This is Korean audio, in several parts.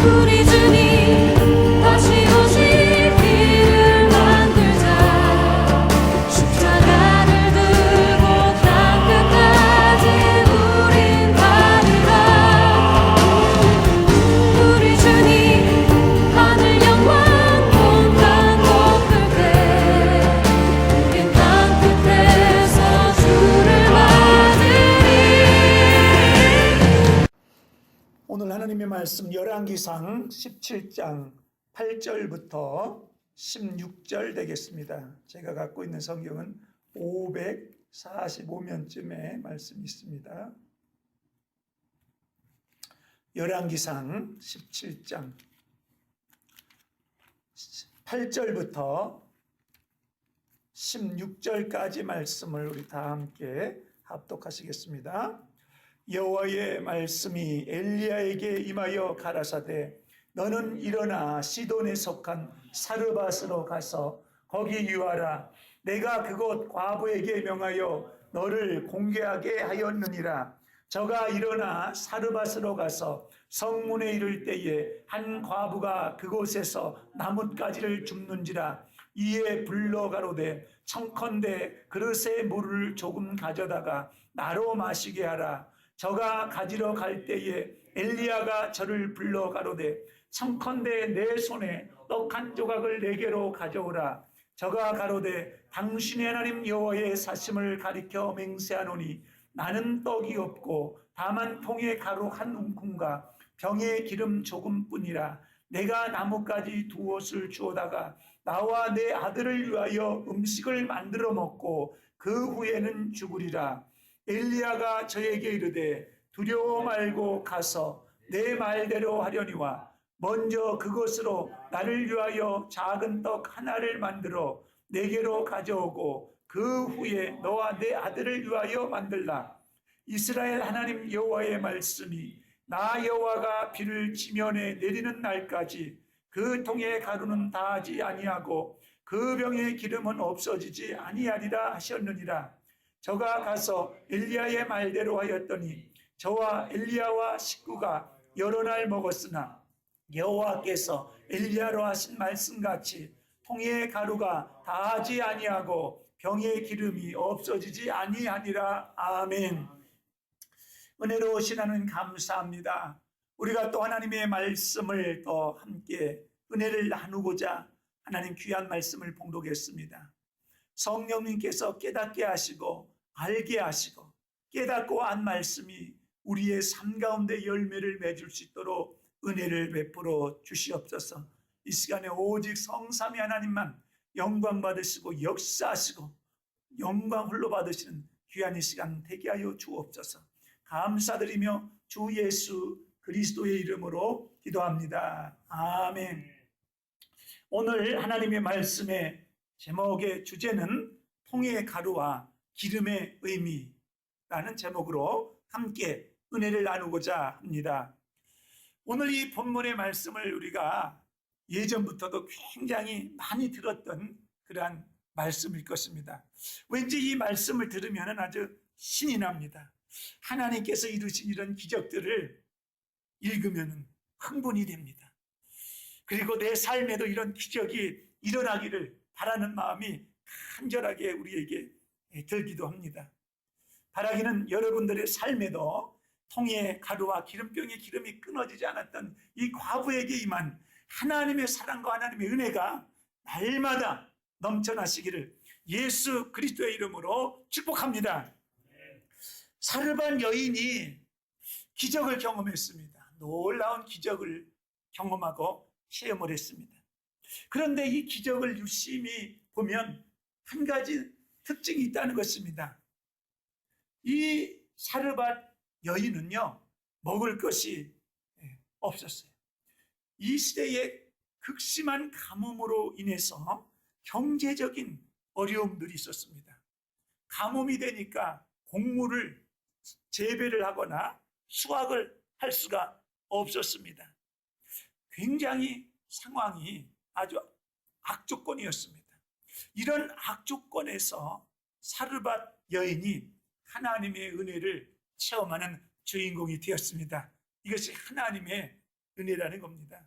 우리 주님 다시 오시기를 만들자. 십자가를 들고 땅 끝까지 우린 가리라. 우리 주님 하늘 영광 온 땅 덮을 때 우린 땅 끝에서 주를 맞으리. 오늘 하나님의 말씀 열왕기상 17장 8절부터 16절 되겠습니다. 제가 갖고 있는 성경은 545면쯤의 말씀이 있습니다. 열왕기상 17장 8절부터 16절까지 말씀을 우리 다 함께 합독하시겠습니다. 여호와의 말씀이 엘리야에게 임하여 가라사대 너는 일어나 시돈에 속한 사르밧으로 가서 거기 유하라. 내가 그곳 과부에게 명하여 너를 공개하게 하였느니라. 저가 일어나 사르밧으로 가서 성문에 이를 때에 한 과부가 그곳에서 나뭇가지를 줍는지라. 이에 불러 가로되 청컨대 그릇에 물을 조금 가져다가 나로 마시게 하라. 저가 가지러 갈 때에 엘리야가 저를 불러 가로되 청컨대 내 손에 떡 한 조각을 내게로 가져오라. 저가 가로되 당신의 하나님 여호와의 사심을 가리켜 맹세하노니 나는 떡이 없고 다만 통에 가루 한 움큼과 병에 기름 조금뿐이라. 내가 나뭇가지 두 옷을 주어다가 나와 내 아들을 위하여 음식을 만들어 먹고 그 후에는 죽으리라. 엘리야가 저에게 이르되 두려워 말고 가서 내 말대로 하려니와 먼저 그것으로 나를 위하여 작은 떡 하나를 만들어 내게로 가져오고 그 후에 너와 내 아들을 위하여 만들라. 이스라엘 하나님 여호와의 말씀이 나 여호와가 비를 지면에 내리는 날까지 그 통에 가루는 다하지 아니하고 그 병의 기름은 없어지지 아니하리라 하셨느니라. 저가 가서 엘리야의 말대로 하였더니 저와 엘리야와 식구가 여러 날 먹었으나 여호와께서 엘리야로 하신 말씀같이 통의 가루가 다하지 아니하고 병의 기름이 없어지지 아니하니라. 아멘. 은혜로우신 하나님 감사합니다. 우리가 또 하나님의 말씀을 또 함께 은혜를 나누고자 하나님 귀한 말씀을 봉독했습니다. 성령님께서 깨닫게 하시고 알게 하시고 깨닫고 안 말씀이 우리의 삶 가운데 열매를 맺을 수 있도록 은혜를 베풀어 주시옵소서. 이 시간에 오직 성삼위 하나님만 영광 받으시고 역사하시고 영광 홀로 받으시는 귀한 이 시간 되게 하여 주옵소서. 감사드리며 주 예수 그리스도의 이름으로 기도합니다. 아멘. 오늘 하나님의 말씀의 제목의 주제는 통의 가루와 기름의 의미라는 제목으로 함께 은혜를 나누고자 합니다. 오늘 이 본문의 말씀을 우리가 예전부터도 굉장히 많이 들었던 그러한 말씀일 것입니다. 왠지 이 말씀을 들으면 아주 신이 납니다. 하나님께서 이루신 이런 기적들을 읽으면 흥분이 됩니다. 그리고 내 삶에도 이런 기적이 일어나기를 바라는 마음이 간절하게 우리에게 들기도 합니다. 바라기는 여러분들의 삶에도 통의 가루와 기름병의 기름이 끊어지지 않았던 이 과부에게 임한 하나님의 사랑과 하나님의 은혜가 날마다 넘쳐나시기를 예수 그리스도의 이름으로 축복합니다. 사르밧 여인이 기적을 경험했습니다. 놀라운 기적을 경험하고 체험을 했습니다. 그런데 이 기적을 유심히 보면 한 가지 특징이 있다는 것입니다. 이 사르밧 여인은요, 먹을 것이 없었어요. 이 시대에 극심한 가뭄으로 인해서 경제적인 어려움들이 있었습니다. 가뭄이 되니까 곡물을 재배를 하거나 수확을 할 수가 없었습니다. 굉장히 상황이 아주 악조건이었습니다. 이런 악조건에서 사르밧 여인이 하나님의 은혜를 체험하는 주인공이 되었습니다. 이것이 하나님의 은혜라는 겁니다.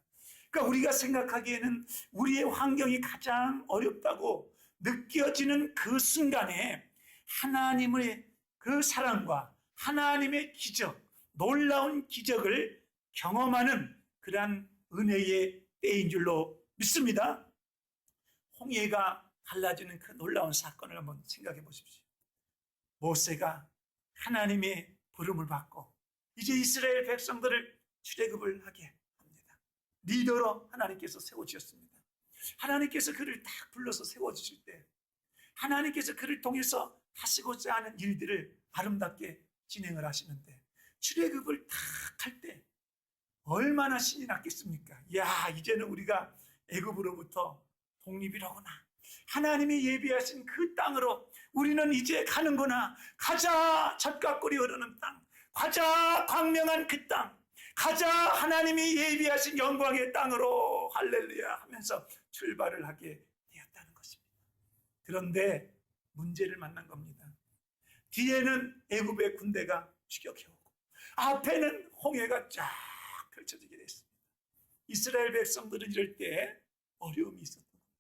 그러니까 우리가 생각하기에는 우리의 환경이 가장 어렵다고 느껴지는 그 순간에 하나님의 그 사랑과 하나님의 기적, 놀라운 기적을 경험하는 그러한 은혜의 때인 줄로 믿습니다. 홍해가 갈라지는 그 놀라운 사건을 한번 생각해 보십시오. 모세가 하나님의 부름을 받고 이제 이스라엘 백성들을 출애굽을 하게 합니다. 리더로 하나님께서 세워주셨습니다. 하나님께서 그를 딱 불러서 세워주실 때 하나님께서 그를 통해서 하시고자 하는 일들을 아름답게 진행을 하시는데 출애굽을 딱 할 때 얼마나 신이 났겠습니까? 야, 이제는 우리가 애굽으로부터 독립이로구나. 하나님이 예비하신 그 땅으로 우리는 이제 가는구나. 가자, 젖과 꿀이 흐르는 땅. 가자, 광명한 그 땅. 가자, 하나님이 예비하신 영광의 땅으로 할렐루야 하면서 출발을 하게 되었다는 것입니다. 그런데 문제를 만난 겁니다. 뒤에는 애굽의 군대가 추격해오고 앞에는 홍해가 쫙 펼쳐지게 됐습니다. 이스라엘 백성들은 이럴 때 어려움이 있었던 겁니다.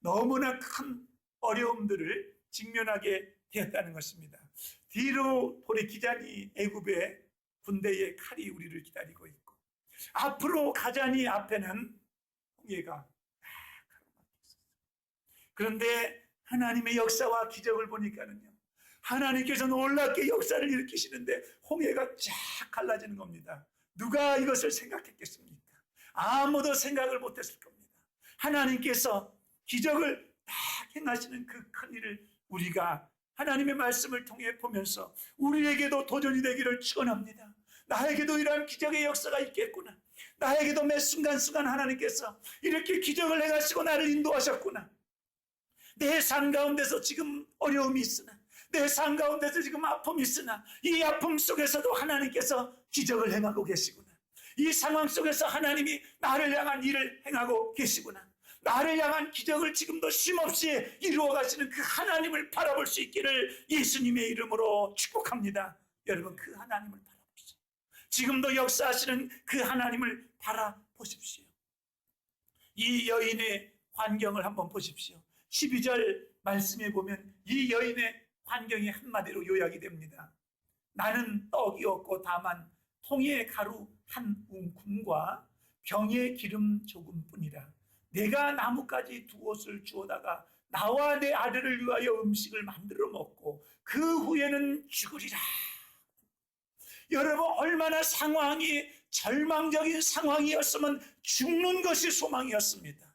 너무나 큰 어려움들을 직면하게 되었다는 것입니다. 뒤로 돌이키자니 애굽의 군대의 칼이 우리를 기다리고 있고 앞으로 가자니 앞에는 홍해가 가로막혀 있었어요. 그런데 하나님의 역사와 기적을 보니까는요, 하나님께서 놀랍게 역사를 일으키시는데 홍해가 쫙 갈라지는 겁니다. 누가 이것을 생각했겠습니까? 아무도 생각을 못했을 겁니다. 하나님께서 기적을 딱 행하시는 그 큰 일을 우리가 하나님의 말씀을 통해 보면서 우리에게도 도전이 되기를 축원합니다. 나에게도 이러한 기적의 역사가 있겠구나. 나에게도 매 순간순간 하나님께서 이렇게 기적을 행하시고 나를 인도하셨구나. 내 삶 가운데서 지금 어려움이 있으나, 내 삶 가운데서 지금 아픔이 있으나 이 아픔 속에서도 하나님께서 기적을 행하고 계시구나. 이 상황 속에서 하나님이 나를 향한 일을 행하고 계시구나. 나를 향한 기적을 지금도 쉼없이 이루어 가시는 그 하나님을 바라볼 수 있기를 예수님의 이름으로 축복합니다. 여러분, 그 하나님을 바라보십시오. 지금도 역사하시는 그 하나님을 바라보십시오. 이 여인의 환경을 한번 보십시오. 12절 말씀에 보면 이 여인의 환경이 한마디로 요약이 됩니다. 나는 떡이 없고 다만 통에 가루 한 웅큼과 병에 기름 조금뿐이라. 내가 나뭇가지 두 옷을 주워다가 나와 내 아들을 위하여 음식을 만들어 먹고 그 후에는 죽으리라. 여러분, 얼마나 상황이 절망적인 상황이었으면 죽는 것이 소망이었습니다.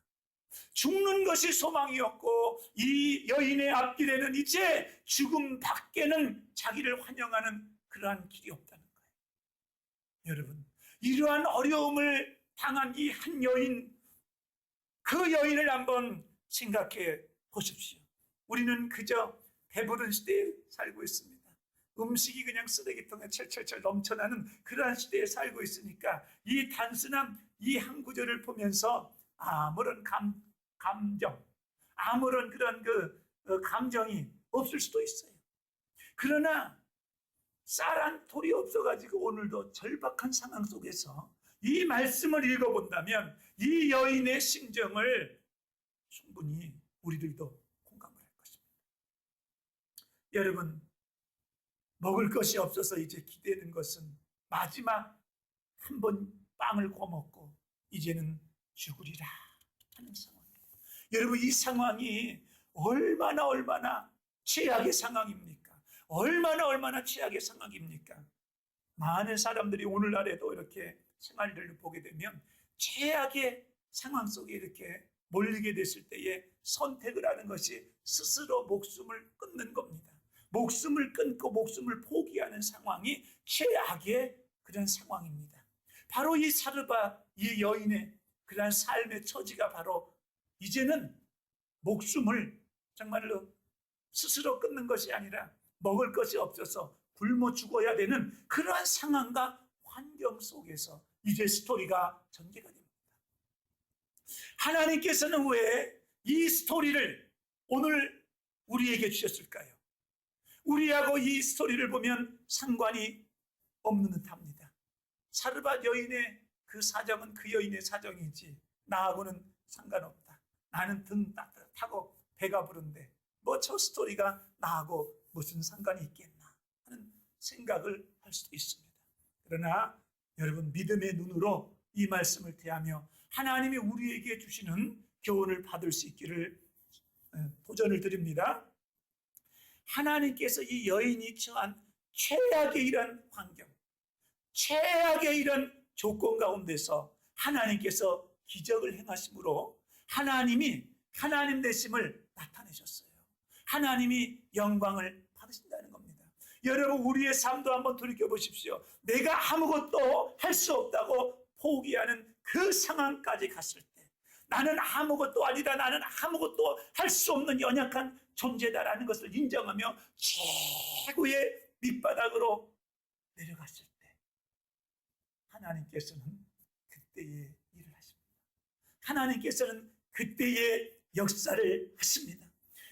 죽는 것이 소망이었고 이 여인의 앞길에는 이제 죽음 밖에는 자기를 환영하는 그러한 길이 없다는 거예요. 여러분, 이러한 어려움을 당한 이 한 여인, 그 여인을 한번 생각해 보십시오. 우리는 그저 배부른 시대에 살고 있습니다. 음식이 그냥 쓰레기통에 철철철 넘쳐나는 그러한 시대에 살고 있으니까 이 단순한 이 한 구절을 보면서 아무런 감정, 아무런 그런 감정이 없을 수도 있어요. 그러나 쌀 한 톨이 없어가지고 오늘도 절박한 상황 속에서 이 말씀을 읽어본다면 이 여인의 심정을 충분히 우리들도 공감을 할 것입니다. 여러분, 먹을 것이 없어서 이제 기대는 것은 마지막 한 번 빵을 거먹고 이제는 죽으리라 하는 상황이에요. 여러분, 이 상황이 얼마나 최악의 상황입니까? 얼마나 최악의 상황입니까? 많은 사람들이 오늘날에도 이렇게 생활들을 보게 되면 최악의 상황 속에 이렇게 몰리게 됐을 때에 선택을 하는 것이 스스로 목숨을 끊는 겁니다. 목숨을 끊고 목숨을 포기하는 상황이 최악의 그런 상황입니다. 바로 이 사르밧, 이 여인의 그런 삶의 처지가 바로 이제는 목숨을 정말로 스스로 끊는 것이 아니라 먹을 것이 없어서 굶어 죽어야 되는 그러한 상황과 환경 속에서 이제 스토리가 전개가 됩니다. 하나님께서는 왜 이 스토리를 오늘 우리에게 주셨을까요? 우리하고 이 스토리를 보면 상관이 없는 듯합니다. 사르밧 여인의 그 그 사정은 그 여인의 사정이지 나하고는 상관없다. 나는 등 따뜻하고 배가 부른데 뭐 저 스토리가 나하고 무슨 상관이 있겠나 하는 생각을 할 수도 있습니다. 그러나 여러분, 믿음의 눈으로 이 말씀을 대하며 하나님이 우리에게 주시는 교훈을 받을 수 있기를 도전을 드립니다. 하나님께서 이 여인이 처한 최악의 이런 환경, 최악의 이런 조건 가운데서 하나님께서 기적을 행하심으로 하나님이 하나님 되심을 나타내셨어요. 하나님이 영광을 받으신다는 겁니다. 여러분, 우리의 삶도 한번 돌이켜 보십시오. 내가 아무것도 할 수 없다고 포기하는 그 상황까지 갔을 때, 나는 아무것도 아니다, 나는 아무것도 할 수 없는 연약한 존재다라는 것을 인정하며 최고의 밑바닥으로 내려갔을 때, 하나님께서는 그때에 일을 하십니다. 하나님께서는 그때에 역사를 하십니다.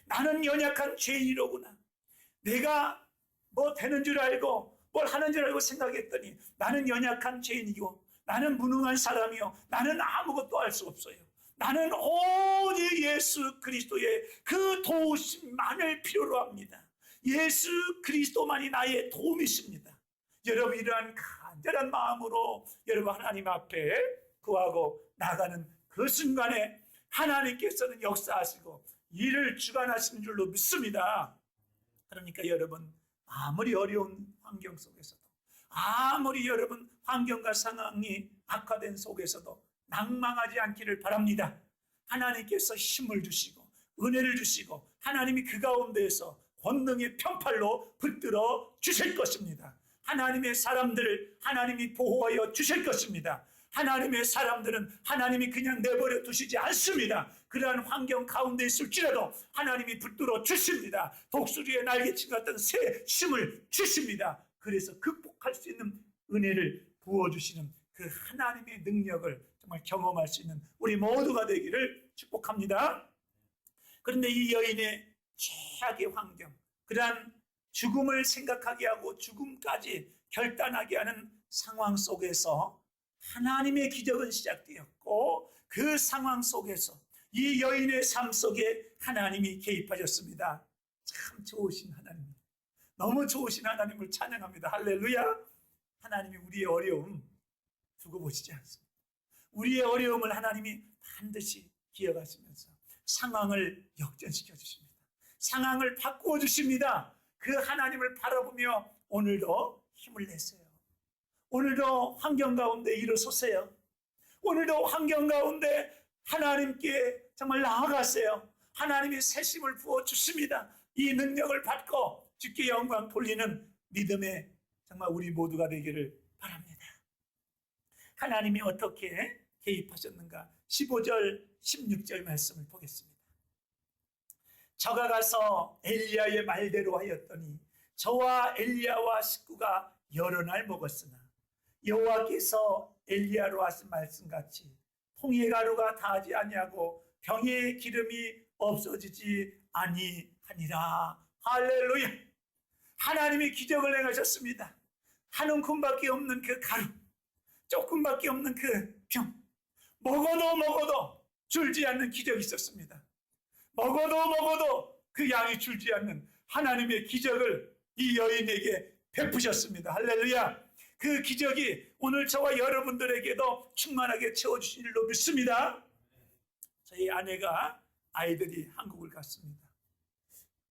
나는 연약한 죄인이로구나. 내가 뭐 되는 줄 알고 뭘 하는 줄 알고 생각했더니 나는 연약한 죄인이고 나는 무능한 사람이요, 나는 아무것도 할 수 없어요. 나는 오직 예수 그리스도의 그 도우심만을 필요로 합니다. 예수 그리스도만이 나의 도움이십니다. 여러분, 이러한 간절한 마음으로 여러분 하나님 앞에 구하고 나가는 그 순간에 하나님께서는 역사하시고 일을 주관하시는 줄로 믿습니다. 그러니까 여러분, 아무리 어려운 환경 속에서도, 아무리 여러분 환경과 상황이 악화된 속에서도 낭망하지 않기를 바랍니다. 하나님께서 힘을 주시고 은혜를 주시고 하나님이 그 가운데에서 권능의 편팔로 붙들어 주실 것입니다. 하나님의 사람들을 하나님이 보호하여 주실 것입니다. 하나님의 사람들은 하나님이 그냥 내버려 두시지 않습니다. 그러한 환경 가운데 있을지라도 하나님이 붙들어 주십니다. 독수리의 날개치 같은 새 힘을 주십니다. 그래서 극복할 수 있는 은혜를 부어주시는 그 하나님의 능력을 정말 경험할 수 있는 우리 모두가 되기를 축복합니다. 그런데 이 여인의 최악의 환경, 그러한 죽음을 생각하게 하고 죽음까지 결단하게 하는 상황 속에서 하나님의 기적은 시작되었고, 그 상황 속에서 이 여인의 삶 속에 하나님이 개입하셨습니다. 참 좋으신 하나님, 너무 좋으신 하나님을 찬양합니다. 할렐루야. 하나님이 우리의 어려움 두고 보시지 않습니다. 우리의 어려움을 하나님이 반드시 기억하시면서 상황을 역전시켜 주십니다. 상황을 바꾸어 주십니다. 그 하나님을 바라보며 오늘도 힘을 내세요. 오늘도 환경 가운데 일어서세요. 오늘도 환경 가운데 하나님께 정말 나아가세요. 하나님이 새 힘을 부어 주십니다. 이 능력을 받고 주께 영광 돌리는 믿음의 정말 우리 모두가 되기를 바랍니다. 하나님이 어떻게 개입하셨는가? 15절 16절 말씀을 보겠습니다. 저가 가서 엘리야의 말대로 하였더니 저와 엘리야와 식구가 여러 날 먹었으나 여호와께서 엘리야로 하신 말씀같이 통의 가루가 다하지 아니하고 병의 기름이 없어지지 아니하니라. 할렐루야. 하나님이 기적을 행하셨습니다. 한 움큼밖에 없는 그 가루, 조금밖에 없는 그 병, 먹어도 줄지 않는 기적이 있었습니다. 먹어도 그 양이 줄지 않는 하나님의 기적을 이 여인에게 베푸셨습니다. 할렐루야. 그 기적이 오늘 저와 여러분들에게도 충만하게 채워주신 줄로 믿습니다. 저희 아내가 아이들이 한국을 갔습니다.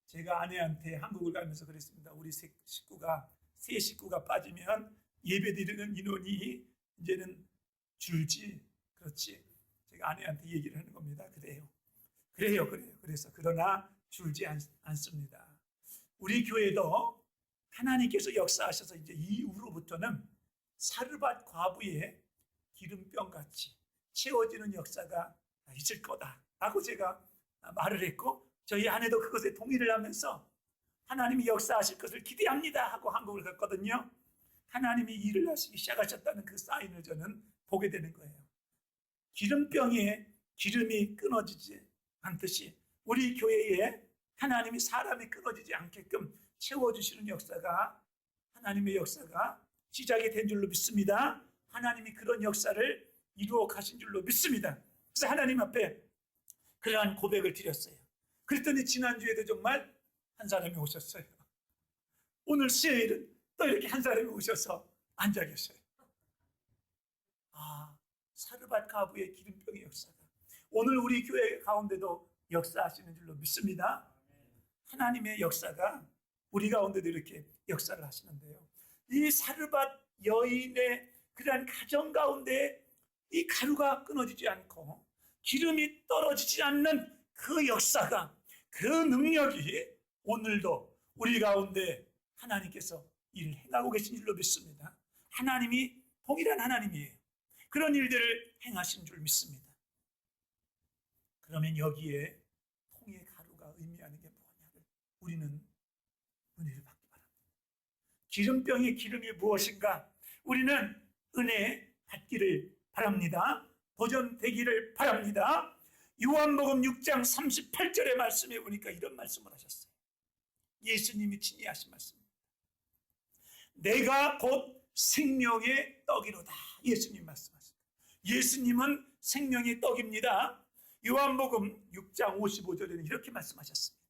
제가 아내한테 한국을 가면서 그랬습니다. 우리 세 식구가 빠지면 예배드리는 인원이 이제는 줄지. 그렇지. 제가 아내한테 얘기를 하는 겁니다. 그래요. 그래서 그러나 줄지 않습니다. 우리 교회도 하나님께서 역사하셔서 이제 이후로부터는 사르밧 과부의 기름병같이 채워지는 역사가 있을 거다라고 제가 말을 했고, 저희 아내도 그것에 동의를 하면서 하나님이 역사하실 것을 기대합니다 하고 한국을 갔거든요. 하나님이 일을 하시기 시작하셨다는 그 사인을 저는 보게 되는 거예요. 기름병에 기름이 끊어지지 않듯이 우리 교회에 하나님이 사람이 끊어지지 않게끔 채워주시는 역사가, 하나님의 역사가 시작이 된 줄로 믿습니다. 하나님이 그런 역사를 이루어 가신 줄로 믿습니다. 그래서 하나님 앞에 그러한 고백을 드렸어요. 그랬더니 지난주에도 정말 한 사람이 오셨어요. 오늘 수요일은 또 이렇게 한 사람이 오셔서 앉아 계셔요. 사르밧 가부의 기름병의 역사가 오늘 우리 교회 가운데도 역사하시는 줄로 믿습니다. 하나님의 역사가 우리 가운데도 이렇게 역사를 하시는데요. 이 사르밧 여인의 그러한 가정 가운데 이 가루가 끊어지지 않고 기름이 떨어지지 않는 그 역사가, 그 능력이 오늘도 우리 가운데 하나님께서 일을 행하고 계신 줄로 믿습니다. 하나님이 동일한 하나님이에요. 그런 일들을 행하신 줄 믿습니다. 그러면 여기에 통의 가루가 의미하는 게 뭐냐를 우리는 은혜를 받기 바랍니다. 기름병의 기름이 무엇인가? 우리는 은혜 받기를 바랍니다. 도전되기를 바랍니다. 요한복음 6장 38절의 말씀에 보니까 이런 말씀을 하셨어요. 예수님이 친히 하신 말씀입니다. 내가 곧 생명의 떡이로다. 예수님 말씀하십니다. 예수님은 생명의 떡입니다. 요한복음 6장 55절에는 이렇게 말씀하셨습니다.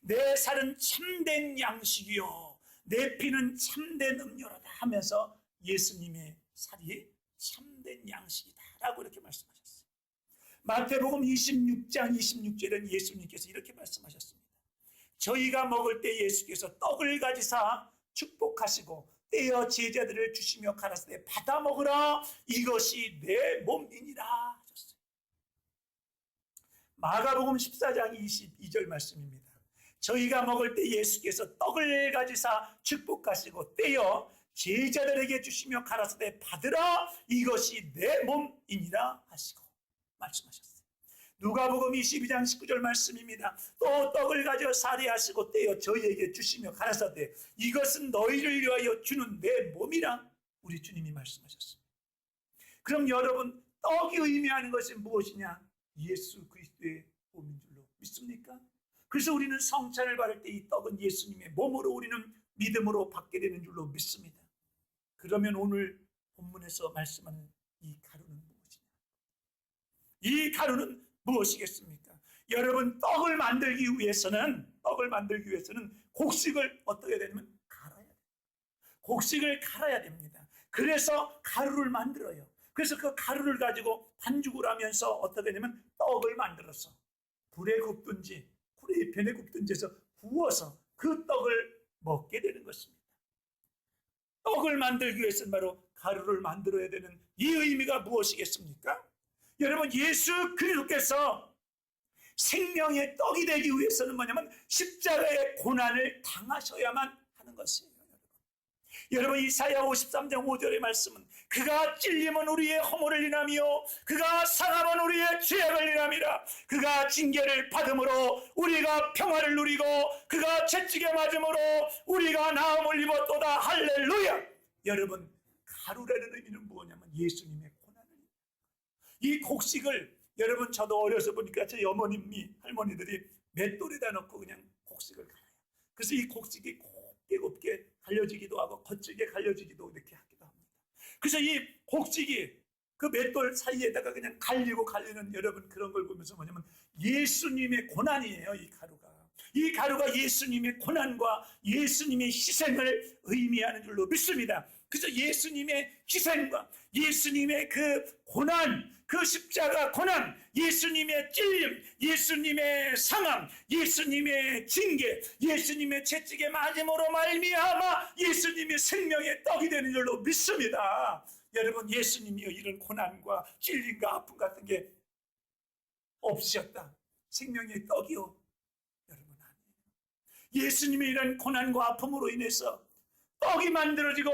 내 살은 참된 양식이요 내 피는 참된 음료로다 하면서 예수님의 살이 참된 양식이다 라고 이렇게 말씀하셨어요. 마태복음 26장 26절에는 예수님께서 이렇게 말씀하셨습니다. 저희가 먹을 때 예수께서 떡을 가지사 축복하시고 떼어 제자들을 주시며 가라사대 받아 먹으라 이것이 내 몸이니라 하셨어요. 마가복음 14장 22절 말씀입니다. 저희가 먹을 때 예수께서 떡을 가지사 축복하시고 떼어 제자들에게 주시며 가라사대 받으라 이것이 내 몸이니라 하시고 말씀하셨어요. 누가복음 22장 19절 말씀입니다. 또 떡을 가져 사리하시고 떼어 저희에게 주시며 가라사대 이것은 너희를 위하여 주는 내 몸이라 우리 주님이 말씀하셨습니다. 그럼 여러분 떡이 의미하는 것이 무엇이냐? 예수 그리스도의 몸인 줄로 믿습니까? 그래서 우리는 성찬을 받을 때 이 떡은 예수님의 몸으로 우리는 믿음으로 받게 되는 줄로 믿습니다. 그러면 오늘 본문에서 말씀하는 이 가루는 무엇이냐? 이 가루는 무엇이겠습니까? 여러분 떡을 만들기 위해서는 곡식을 어떻게 해야 되냐면 갈아야 돼요. 곡식을 갈아야 됩니다. 그래서 가루를 만들어요. 그래서 그 가루를 가지고 반죽을 하면서 어떻게 되냐면 떡을 만들어서 불에 굽든지 후라이팬에 굽든지 해서 구워서 그 떡을 먹게 되는 것입니다. 떡을 만들기 위해서는 바로 가루를 만들어야 되는 이 의미가 무엇이겠습니까? 여러분 여러분 그리스도께서 생명의 떡이 되기 위해서는 뭐냐면 십자가의 고난을 당하셔야만 하는 것이에요. 여러분 이사야 53장 5절의 말씀은 그가 찔림은 우리의 허물을 인하며 그가 상함은 우리의 죄악을 인함이라. 그가 징계를 받음으로 우리가 평화를 누리고 그가 채찍에 맞음으로 우리가 나음을 입었도다. 할렐루야. 여러분 가루라는 의미는 뭐냐면 예수님의 고난을, 이 곡식을 여러분 저도 어려서 보니까 제 어머님이 할머니들이 맷돌에다 넣고 그냥 곡식을 갈아요. 그래서 이 곡식이 곱게 갈려지기도 하고 거칠게 갈려지기도 이렇게 하기도 합니다. 그래서 이 곡식이 그 맷돌 사이에다가 그냥 갈리는 여러분 그런 걸 보면서 뭐냐면 예수님의 고난이에요. 이 가루가 예수님의 고난과 예수님의 희생을 의미하는 줄로 믿습니다. 그래서 예수님의 희생과 예수님의 그 고난, 그 십자가 고난, 예수님의 찔림, 예수님의 상함, 예수님의 징계, 예수님의 채찍에 맞음으로 말미암아 예수님의 생명의 떡이 되는 줄로 믿습니다. 여러분 예수님이요 이런 고난과 찔림과 아픔 같은 게 없으셨다. 생명의 떡이요 여러분 아니에요. 예수님의 이런 고난과 아픔으로 인해서 떡이 만들어지고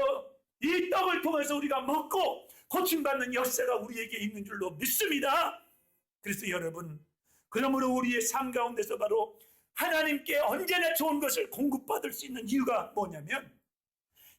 이 떡을 통해서 우리가 먹고 고침받는 역사가 우리에게 있는 줄로 믿습니다. 그래서 여러분 그러므로 우리의 삶 가운데서 바로 하나님께 언제나 좋은 것을 공급받을 수 있는 이유가 뭐냐면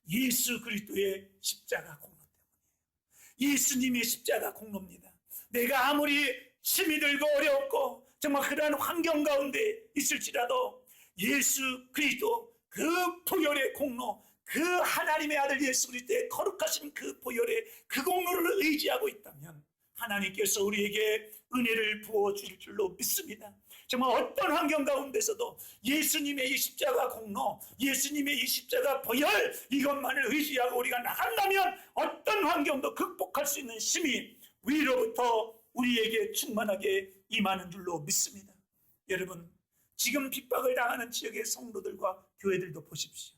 예수 그리스도의 십자가 공로 때문이에요. 예수님의 십자가 공로입니다. 내가 아무리 힘이 들고 어렵고 정말 그러한 환경 가운데 있을지라도 예수 그리스도 그 보혈의 공로, 그 하나님의 아들 예수 그리스도의 거룩하신 그 보혈의 그 공로를 의지하고 있다면 하나님께서 우리에게 은혜를 부어주실 줄로 믿습니다. 정말 어떤 환경 가운데서도 예수님의 이 십자가 공로, 예수님의 이 십자가 보혈, 이것만을 의지하고 우리가 나간다면 어떤 환경도 극복할 수 있는 힘이 위로부터 우리에게 충만하게 임하는 줄로 믿습니다. 여러분, 지금 핍박을 당하는 지역의 성도들과 교회들도 보십시오.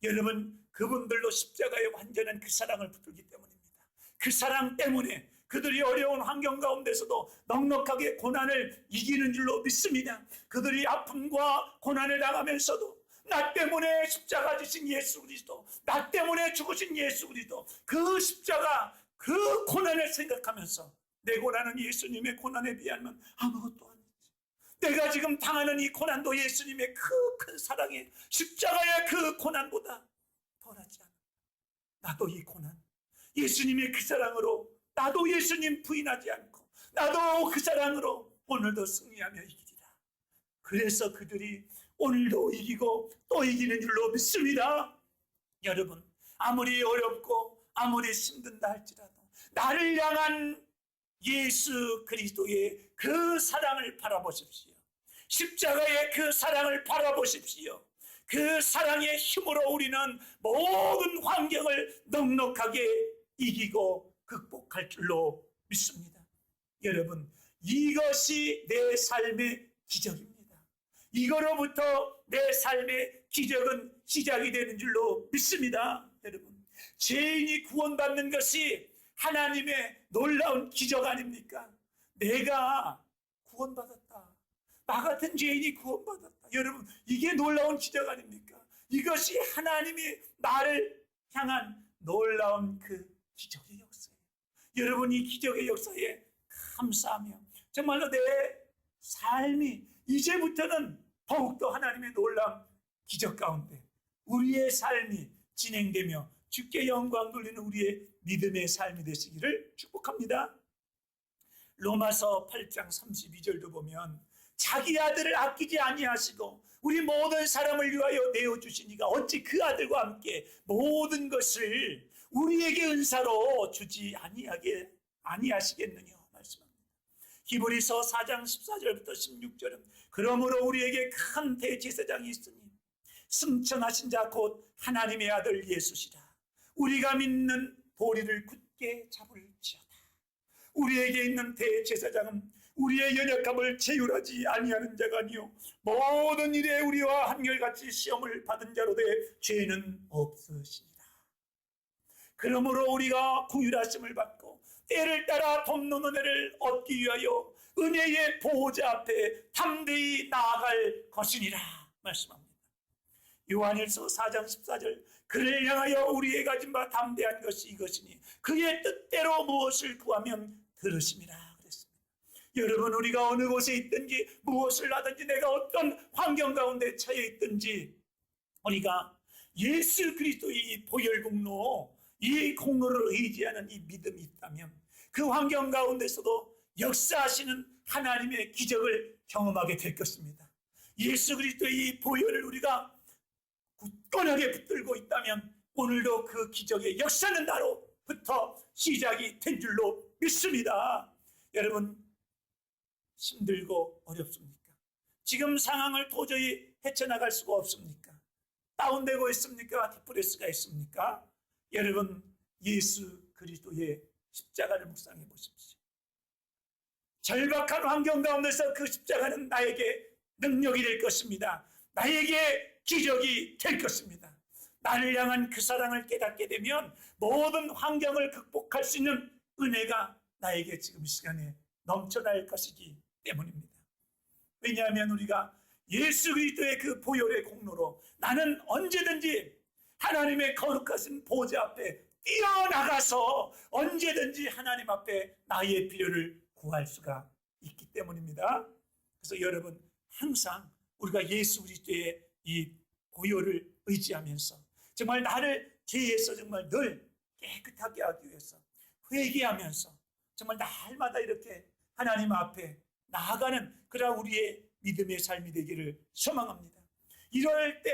여러분, 그분들도 십자가의 완전한 그 사랑을 붙들기 때문입니다. 그 사랑 때문에 그들이 어려운 환경 가운데서도 넉넉하게 고난을 이기는 줄로 믿습니다. 그들이 아픔과 고난을 당하면서도 나 때문에 십자가 지신 예수 그리스도, 나 때문에 죽으신 예수 그리스도, 그 십자가, 그 고난을 생각하면서 내 고난은 예수님의 고난에 비하면 아무것도 아니지. 내가 지금 당하는 이 고난도 예수님의 그 큰 사랑의 십자가의 그 고난보다 덜하지 않아. 나도 이 고난, 예수님의 그 사랑으로 나도 예수님 부인하지 않고 나도 그 사랑으로 오늘도 승리하며 이기리라. 그래서 그들이 오늘도 이기고 또 이기는 줄로 믿습니다. 여러분, 아무리 어렵고 아무리 힘든다 할지라도 나를 향한 예수 그리스도의 그 사랑을 바라보십시오. 십자가의 그 사랑을 바라보십시오. 그 사랑의 힘으로 우리는 모든 환경을 넉넉하게 이기고 극복할 줄로 믿습니다. 여러분, 이것이 내 삶의 기적입니다. 이거로부터 내 삶의 기적은 시작이 되는 줄로 믿습니다. 여러분, 죄인이 구원받는 것이 하나님의 놀라운 기적 아닙니까? 내가 구원받았다. 나 같은 죄인이 구원받았다. 여러분, 이게 놀라운 기적 아닙니까? 이것이 하나님이 나를 향한 놀라운 그 기적의 역사예요. 여러분, 이 기적의 역사에 감사하며 정말로 내 삶이 이제부터는 더욱더 하나님의 놀라운 기적 가운데 우리의 삶이 진행되며 주께 영광 돌리는 우리의 믿음의 삶이 되시기를 축복합니다. 로마서 8장 32절도 보면 자기 아들을 아끼지 아니하시고 우리 모든 사람을 위하여 내어주시니가 어찌 그 아들과 함께 모든 것을 우리에게 은사로 주지 아니하시겠느냐 말씀합니다. 히브리서 4장 14절부터 16절은 그러므로 우리에게 큰 대제사장이 있으니 승천하신 자 곧 하나님의 아들 예수시라. 우리가 믿는 도리를 굳게 잡을지어다. 우리에게 있는 대제사장은 우리의 연약함을 체휼하지 아니하는 자가 아니요 모든 일에 우리와 한결같이 시험을 받은 자로 돼 죄는 없으시니라. 그러므로 우리가 긍휼하심을 받고 때를 따라 돕는 은혜를 얻기 위하여 은혜의 보호자 앞에 담대히 나아갈 것이니라 말씀합니다. 요한일서 4장 14절 그를 향하여 우리의 가진 바 담대한 것이 이것이니 그의 뜻대로 무엇을 구하면 들으심이라 그랬습니다. 여러분, 우리가 어느 곳에 있든지 무엇을 하든지 내가 어떤 환경 가운데 처해 있든지 우리가 예수 그리스도의 이 보혈 공로, 이 공로를 의지하는 이 믿음이 있다면 그 환경 가운데서도 역사하시는 하나님의 기적을 경험하게 될 것입니다. 예수 그리스도의 이 보혈을 우리가 굳건하게 붙들고 있다면 오늘도 그 기적의 역사는 나로부터 시작이 된 줄로 믿습니다. 여러분, 힘들고 어렵습니까? 지금 상황을 도저히 헤쳐나갈 수가 없습니까? 다운되고 있습니까? 디프레스가 있습니까? 여러분, 예수 그리스도의 십자가를 묵상해 보십시오. 절박한 환경 가운데서 그 십자가는 나에게 능력이 될 것입니다. 나에게 기적이 될 것입니다. 나를 향한 그 사랑을 깨닫게 되면 모든 환경을 극복할 수 있는 은혜가 나에게 지금 시간에 넘쳐날 것이기 때문입니다. 왜냐하면 우리가 예수 그리스도의 그 보혈의 공로로 나는 언제든지 하나님의 거룩하신 보좌 앞에 뛰어나가서 언제든지 하나님 앞에 나의 필요를 구할 수가 있기 때문입니다. 그래서 여러분, 항상 우리가 예수 그리스도의 이 보혈을 의지하면서 정말 나를 죄에서 정말 늘 깨끗하게 하기 위해서 회개하면서 정말 날마다 이렇게 하나님 앞에 나아가는 그런 우리의 믿음의 삶이 되기를 소망합니다. 이럴 때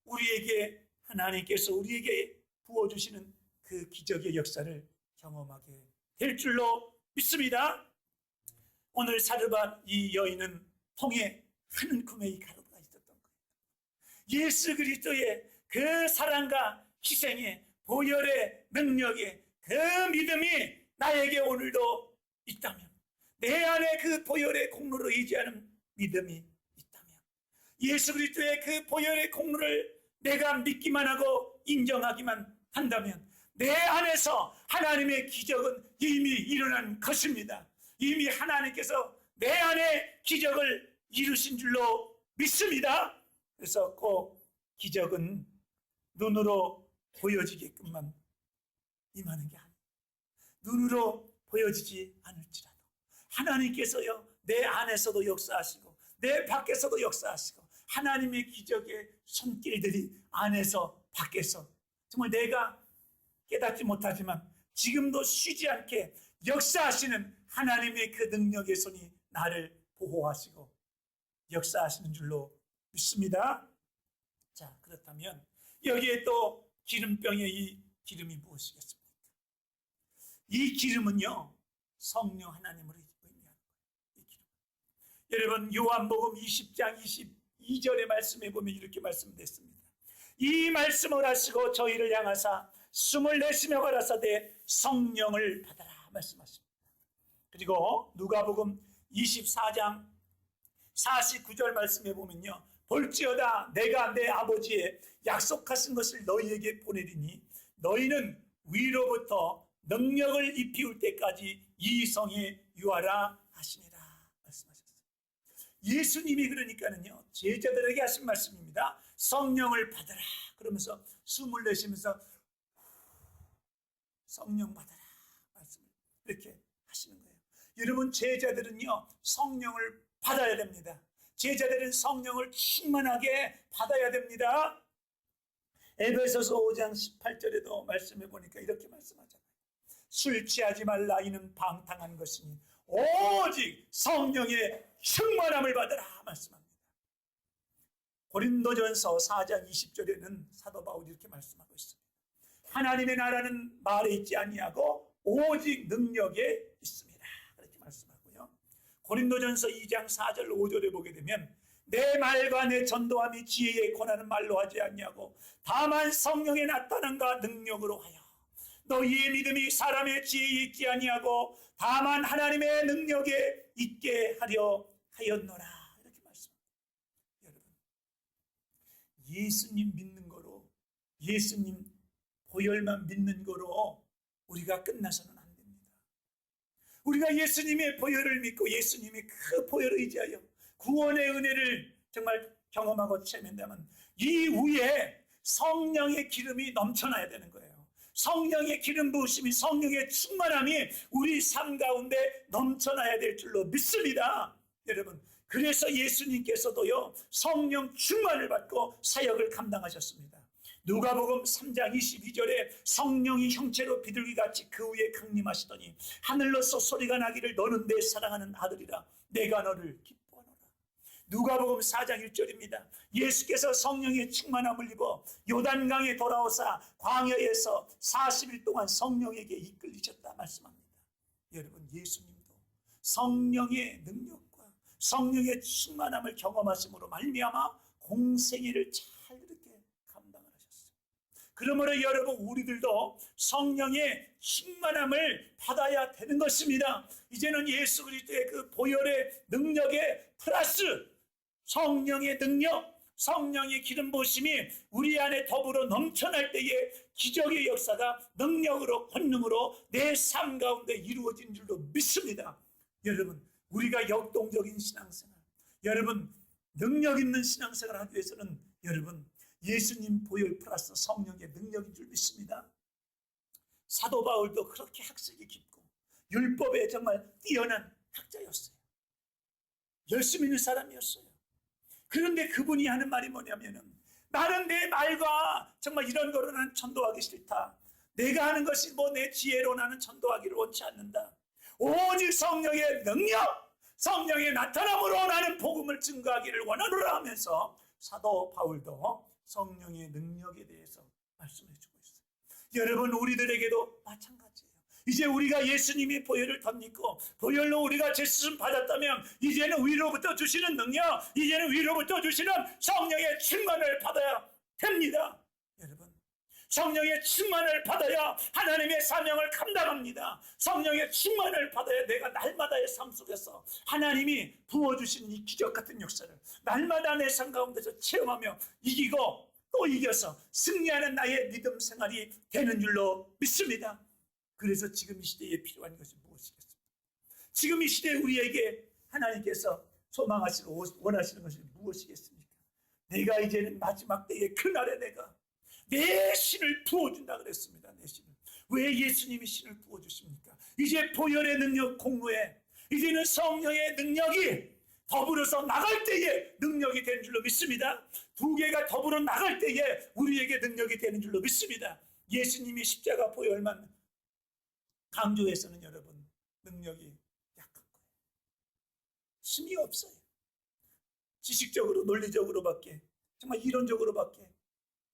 우리에게 하나님께서 우리에게 부어주시는 그 기적의 역사를 경험하게 될 줄로 믿습니다. 오늘 사르밧 이 여인은 통에 한 움큼의 이 가루가 있었던 거예요. 예수 그리스도의 그 사랑과 희생의 보혈의 능력의 그 믿음이 나에게 오늘도 있다면, 내 안에 그 보혈의 공로로 의지하는 믿음이 있다면, 예수 그리스도의 그 보혈의 공로를 내가 믿기만 하고 인정하기만 한다면 내 안에서 하나님의 기적은 이미 일어난 것입니다. 이미 하나님께서 내 안에 기적을 이루신 줄로 믿습니다. 그래서 꼭 기적은 눈으로 보여지게끔만 임하는 게 아니에요. 눈으로 보여지지 않을지라도 하나님께서요, 내 안에서도 역사하시고 내 밖에서도 역사하시고, 하나님의 기적의 손길들이 안에서 밖에서 정말 내가 깨닫지 못하지만 지금도 쉬지 않게 역사하시는 하나님의 그 능력의 손이 나를 보호하시고 역사하시는 줄로 믿습니다. 자, 그렇다면 여기에 또 기름병의 이 기름이 무엇이겠습니까? 이 기름은요, 성령 하나님을 의미하는 거예요. 이 기름. 여러분, 요한복음 20장 22절의 말씀에 보면 이렇게 말씀됐습니다. 이 말씀을 하시고 저희를 향하사 숨을 내쉬며 가라사대 성령을 받아라 말씀하십니다. 그리고 누가복음 24장 49절 말씀에 보면요, 볼지어다 내가 내 아버지의 약속하신 것을 너희에게 보내리니 너희는 위로부터 능력을 입히울 때까지 이 성에 유하라 하시니라 말씀하셨어요. 예수님이 그러니까는요, 제자들에게 하신 말씀입니다. 성령을 받아라 그러면서 숨을 내쉬면서 성령 받아라 말씀을 이렇게 하시는 거예요. 여러분, 제자들은요, 성령을 받아야 됩니다. 제자들은 성령을 충만하게 받아야 됩니다. 에베소서 5장 18절에도 말씀해 보니까 이렇게 말씀하잖아요. 술 취하지 말라 이는 방탕한 것이니 오직 성령의 충만함을 받으라 말씀합니다. 고린도전서 4장 20절에는 사도 바울이 이렇게 말씀하고 있습니다. 하나님의 나라는 말에 있지 아니하고 오직 능력에 있습니다. 그렇게 말씀하고요. 고린도전서 2장 4절 5절에 보게 되면 내 말과 내 전도함이 지혜에 권하는 말로 하지 아니하고 다만 성령의 나타남과 능력으로 하여 너희의 믿음이 사람의 지혜에 있지 아니하고 다만 하나님의 능력에 있게 하려 하였노라 이렇게 말씀합니다. 여러분, 예수님 믿는 거로, 예수님 보혈만 믿는 거로 우리가 끝나서는 안 됩니다. 우리가 예수님의 보혈을 믿고 예수님의 그 보혈을 의지하여 구원의 은혜를 정말 경험하고 체험한다면 이 위에 성령의 기름이 넘쳐나야 되는 거예요. 성령의 기름 부으심이, 성령의 충만함이 우리 삶 가운데 넘쳐나야 될 줄로 믿습니다. 여러분, 그래서 예수님께서도요, 성령 충만을 받고 사역을 감당하셨습니다. 누가복음 3장 22절에 성령이 형체로 비둘기같이 그 위에 강림하시더니 하늘로서 소리가 나기를 너는 내 사랑하는 아들이라 내가 너를 기뻐하노라. 누가복음 4장 1절입니다. 예수께서 성령의 충만함을 입어 요단강에 돌아오사 광야에서 40일 동안 성령에게 이끌리셨다 말씀합니다. 여러분, 예수님도 성령의 능력과 성령의 충만함을 경험하심으로 말미암아 공생애를 잘 이렇게 감당을 하셨어요. 그러므로 여러분, 우리들도 성령의 충만함을 받아야 되는 것입니다. 이제는 예수 그리스도의 그 보혈의 능력에 플러스 성령의 능력, 성령의 기름 부으심이 우리 안에 더불어 넘쳐날 때에 기적의 역사가 능력으로, 권능으로 내 삶 가운데 이루어진 줄로 믿습니다. 여러분, 우리가 역동적인 신앙생활, 여러분 능력 있는 신앙생활을 하기 위해서는 여러분 예수님 보혈 플러스 성령의 능력인 줄 믿습니다. 사도 바울도 그렇게 학식이 깊고 율법에 정말 뛰어난 학자였어요. 열심히 있는 사람이었어요. 그런데 그분이 하는 말이 뭐냐면은 나는 내 말과 정말 이런 거로 나는 전도하기 싫다. 내가 하는 것이 뭐 내 지혜로 나는 전도하기를 원치 않는다. 오직 성령의 능력, 성령의 나타남으로 나는 복음을 증거하기를 원하노라 하면서 사도 바울도 성령의 능력에 대해서 말씀해 주고 있어요. 여러분, 우리들에게도 마찬가지예요. 이제 우리가 예수님이 보혈을 덧입고 보혈로 우리가 죄수심 받았다면 이제는 위로부터 주시는 능력, 이제는 위로부터 주시는 성령의 충만을 받아야 됩니다. 여러분, 성령의 충만을 받아야 하나님의 사명을 감당합니다. 성령의 충만을 받아야 내가 날마다의 삶 속에서 하나님이 부어주시는 이 기적 같은 역사를 날마다 내 삶 가운데서 체험하며 이기고 또 이겨서 승리하는 나의 믿음 생활이 되는 줄로 믿습니다. 그래서 지금 이 시대에 필요한 것이 무엇이겠습니까? 지금 이 시대에 우리에게 하나님께서 소망하시고 원하시는 것이 무엇이겠습니까? 내가 이제는 마지막 때에 그날에 내가 내 신을 부어준다 그랬습니다. 내 신을. 왜 예수님이 신을 부어주십니까? 이제 보혈의 능력 공로에 이제는 성령의 능력이 더불어서 나갈 때에 능력이 되는 줄로 믿습니다. 두 개가 더불어 나갈 때에 우리에게 능력이 되는 줄로 믿습니다. 예수님이 십자가 보혈만 강조해서는 여러분 능력이 약한 거예요. 힘이 없어요. 지식적으로 논리적으로밖에 정말 이론적으로밖에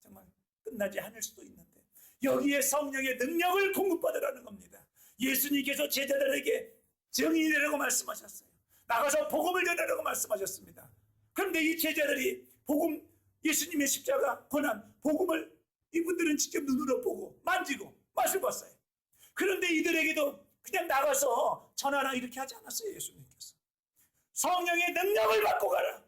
정말 끝나지 않을 수도 있는데 여기에 성령의 능력을 공급받으라는 겁니다. 예수님께서 제자들에게 정인이 되라고 말씀하셨어요. 나가서 복음을 전하라고 말씀하셨습니다. 그런데 이 제자들이 복음, 예수님의 십자가 권한 복음을 이분들은 직접 눈으로 보고 만지고 맛을 봤어요. 그런데 이들에게도 그냥 나가서 전하라 이렇게 하지 않았어요. 예수님께서 성령의 능력을 받고 가라,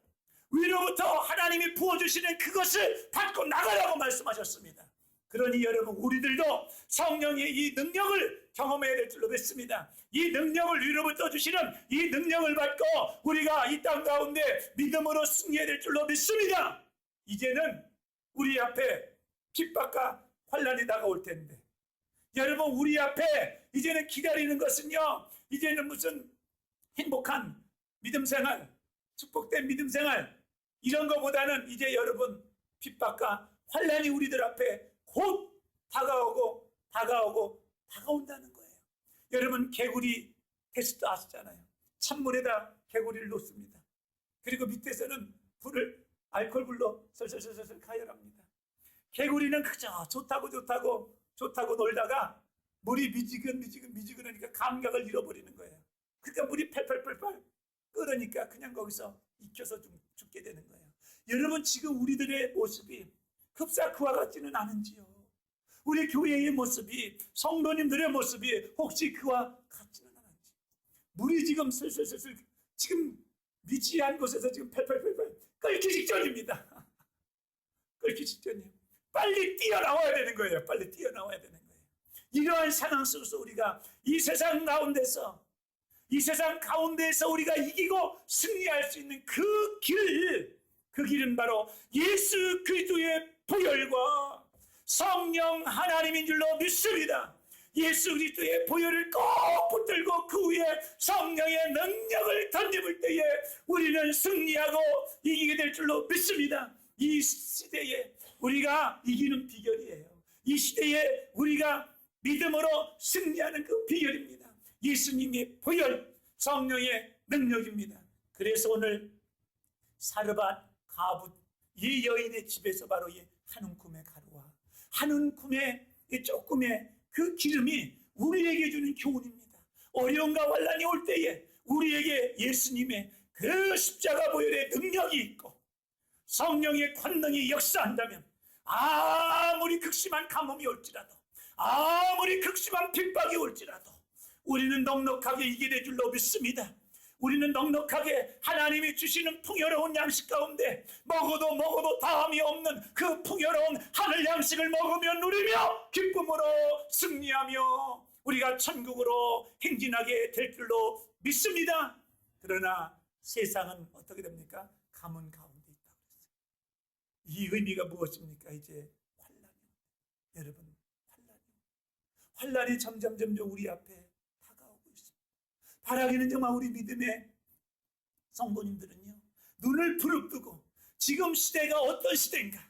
위로부터 하나님이 부어주시는 그것을 받고 나가라고 말씀하셨습니다. 그러니 여러분, 우리들도 성령의 이 능력을 경험해야 될 줄로 믿습니다. 이 능력을 위로부터 주시는 이 능력을 받고 우리가 이 땅 가운데 믿음으로 승리해야 될 줄로 믿습니다. 이제는 우리 앞에 핍박과 환난이 다가올 텐데 여러분, 우리 앞에 이제는 기다리는 것은요, 이제는 무슨 행복한 믿음 생활, 축복된 믿음 생활 이런 것보다는 이제 여러분 핍박과 환난이 우리들 앞에 곧 다가온다는 거예요. 여러분, 개구리 테스트 아시잖아요. 찬물에다 개구리를 놓습니다. 그리고 밑에서는 불을 알코올불로 설설설설 가열합니다. 개구리는 그저 좋다고 놀다가 물이 미지근하니까 감각을 잃어버리는 거예요. 그러니까 물이 팔팔 끓으니까 그냥 거기서 익혀서 죽게 되는 거예요. 여러분, 지금 우리들의 모습이 흡사 그와 같지는 않은지요? 우리 교회의 모습이, 성도님들의 모습이 혹시 그와 같지는 않은지? 물이 지금 슬슬 지금 미지한 곳에서 지금 팔팔 끓기 직전입니다. 끓기 직전이에요. 빨리 뛰어나와야 되는 거예요. 빨리 뛰어나와야 되는 거예요. 이러한 상황 속에서 우리가 이 세상 가운데에서 우리가 이기고 승리할 수 있는 그 길은 바로 예수 그리스도의 보혈과 성령 하나님인 줄로 믿습니다. 예수 그리스도의 보혈을 꼭 붙들고 그 위에 성령의 능력을 던집을 때에 우리는 승리하고 이기게 될 줄로 믿습니다. 이 시대에 우리가 이기는 비결이에요. 이 시대에 우리가 믿음으로 승리하는 그 비결입니다. 예수님의 보혈, 성령의 능력입니다. 그래서 오늘 사르밧 가붓 이 여인의 집에서 바로 이 한 움큼의 가루와 한 움큼의 조금의 그 기름이 우리에게 주는 교훈입니다. 어려움과 환난이 올 때에 우리에게 예수님의 그 십자가 보혈의 능력이 있고 성령의 권능이 역사한다면 아무리 극심한 가뭄이 올지라도 아무리 극심한 핍박이 올지라도 우리는 넉넉하게 이기게 될 줄로 믿습니다. 우리는 넉넉하게 하나님이 주시는 풍요로운 양식 가운데 먹어도 다함이 없는 그 풍요로운 하늘 양식을 먹으며 누리며 기쁨으로 승리하며 우리가 천국으로 행진하게 될 줄로 믿습니다. 그러나 세상은 어떻게 됩니까? 가문 가운데 있다고 그랬어요. 이 의미가 무엇입니까? 이제 환란이, 여러분, 환란이 점점 우리 앞에 다가오고 있습니다. 바라기는 정말 우리 믿음의 성도님들은요, 눈을 부릅뜨고 지금 시대가 어떤 시대인가?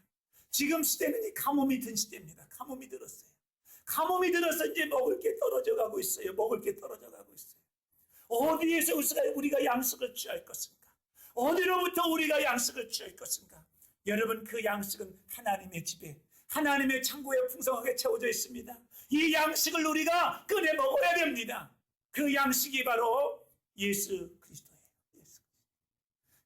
지금 시대는 이 가뭄이 든 시대입니다. 가뭄이 들었어요. 가뭄이 들어서 이제 먹을 게 떨어져 가고 있어요. 어디에서 우리가 양식을 취할 것인가? 어디로부터 우리가 양식을 취할 것인가? 여러분, 그 양식은 하나님의 집에, 하나님의 창고에 풍성하게 채워져 있습니다. 이 양식을 우리가 꺼내 먹어야 됩니다. 그 양식이 바로 예수 그리스도예요.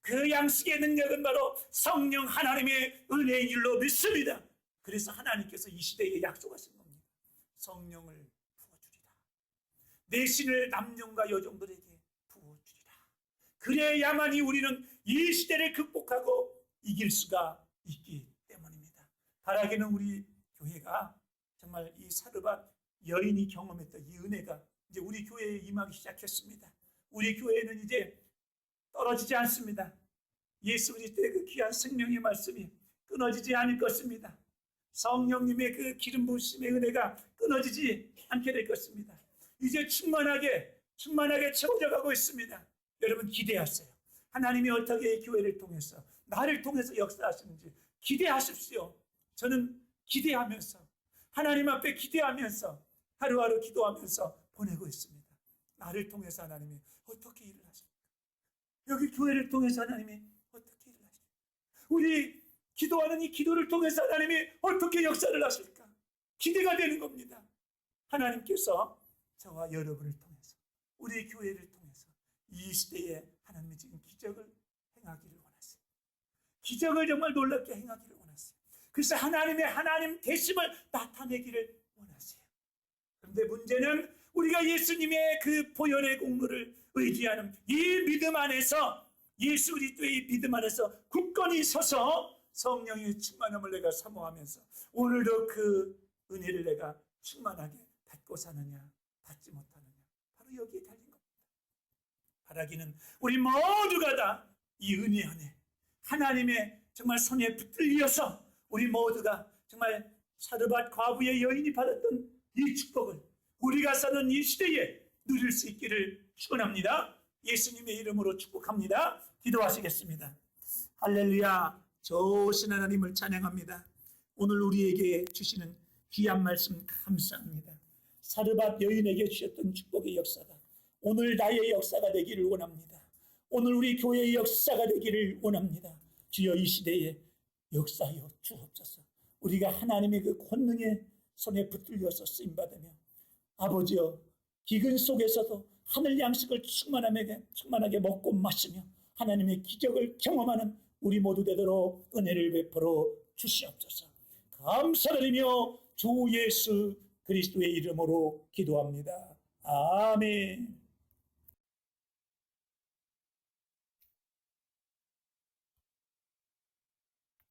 그 양식의 능력은 바로 성령 하나님의 은혜인 줄로 믿습니다. 그래서 하나님께서 이 시대에 약속하신 겁니다. 성령을 부어주리라. 내 신을 남녀과 여종들에게 부어주리라. 그래야만이 우리는 이 시대를 극복하고 이길 수가 있기 때문입니다. 바라기는 우리 교회가 정말 이 사르밧 여인이 경험했던 이 은혜가 이제 우리 교회에 임하기 시작했습니다. 우리 교회는 이제 떨어지지 않습니다. 예수 그리스도의 그 귀한 생명의 말씀이 끊어지지 않을 것입니다. 성령님의 그 기름 부으심의 은혜가 끊어지지 않게 될 것입니다. 이제 충만하게 채워져 가고 있습니다. 여러분, 기대하세요. 하나님이 어떻게 이 교회를 통해서, 나를 통해서 역사하시는지 기대하십시오. 저는 기대하면서, 하나님 앞에 기대하면서 하루하루 기도하면서 보내고 있습니다. 나를 통해서 하나님이 어떻게 일을 하십니까? 여기 교회를 통해서 하나님이 어떻게 일을 하십니까? 우리 기도하는 이 기도를 통해서 하나님이 어떻게 역사를 하실까? 기대가 되는 겁니다. 하나님께서 저와 여러분을 통해서, 우리 교회를 통해서 이 시대에 하나님이 지금 기적을 행하기를 원하세요. 기적을 정말 놀랍게 행하기를 원하세요. 그래서 하나님의 하나님 되심을 나타내기를 원하세요. 그런데 문제는 우리가 예수님의 그 보혈의 공로를 의지하는 이 믿음 안에서, 예수 그리스도의 믿음 안에서 굳건히 서서 성령의 충만함을 내가 사모하면서 오늘도 그 은혜를 내가 충만하게 받고 사느냐, 받지 못하느냐, 바로 여기에 달린 겁니다. 바라기는 우리 모두가 다 이 은혜 안에 하나님의 정말 손에 붙들려서 우리 모두가 정말 사르밧 과부의 여인이 받았던 이 축복을 우리가 사는 이 시대에 누릴 수 있기를 축원합니다. 예수님의 이름으로 축복합니다. 기도하시겠습니다. 할렐루야. 좋으신 하나님을 찬양합니다. 오늘 우리에게 주시는 귀한 말씀 감사합니다. 사르밧 여인에게 주셨던 축복의 역사가 오늘 나의 역사가 되기를 원합니다. 오늘 우리 교회의 역사가 되기를 원합니다. 주여, 이 시대에 역사하여 주옵소서. 우리가 하나님의 그 권능의 손에 붙들려서 쓰임받으며 아버지여, 기근 속에서도 하늘 양식을 충만하게 먹고 마시며 하나님의 기적을 경험하는 우리 모두 되도록 은혜를 베풀어 주시옵소서. 감사드리며 주 예수 그리스도의 이름으로 기도합니다. 아멘.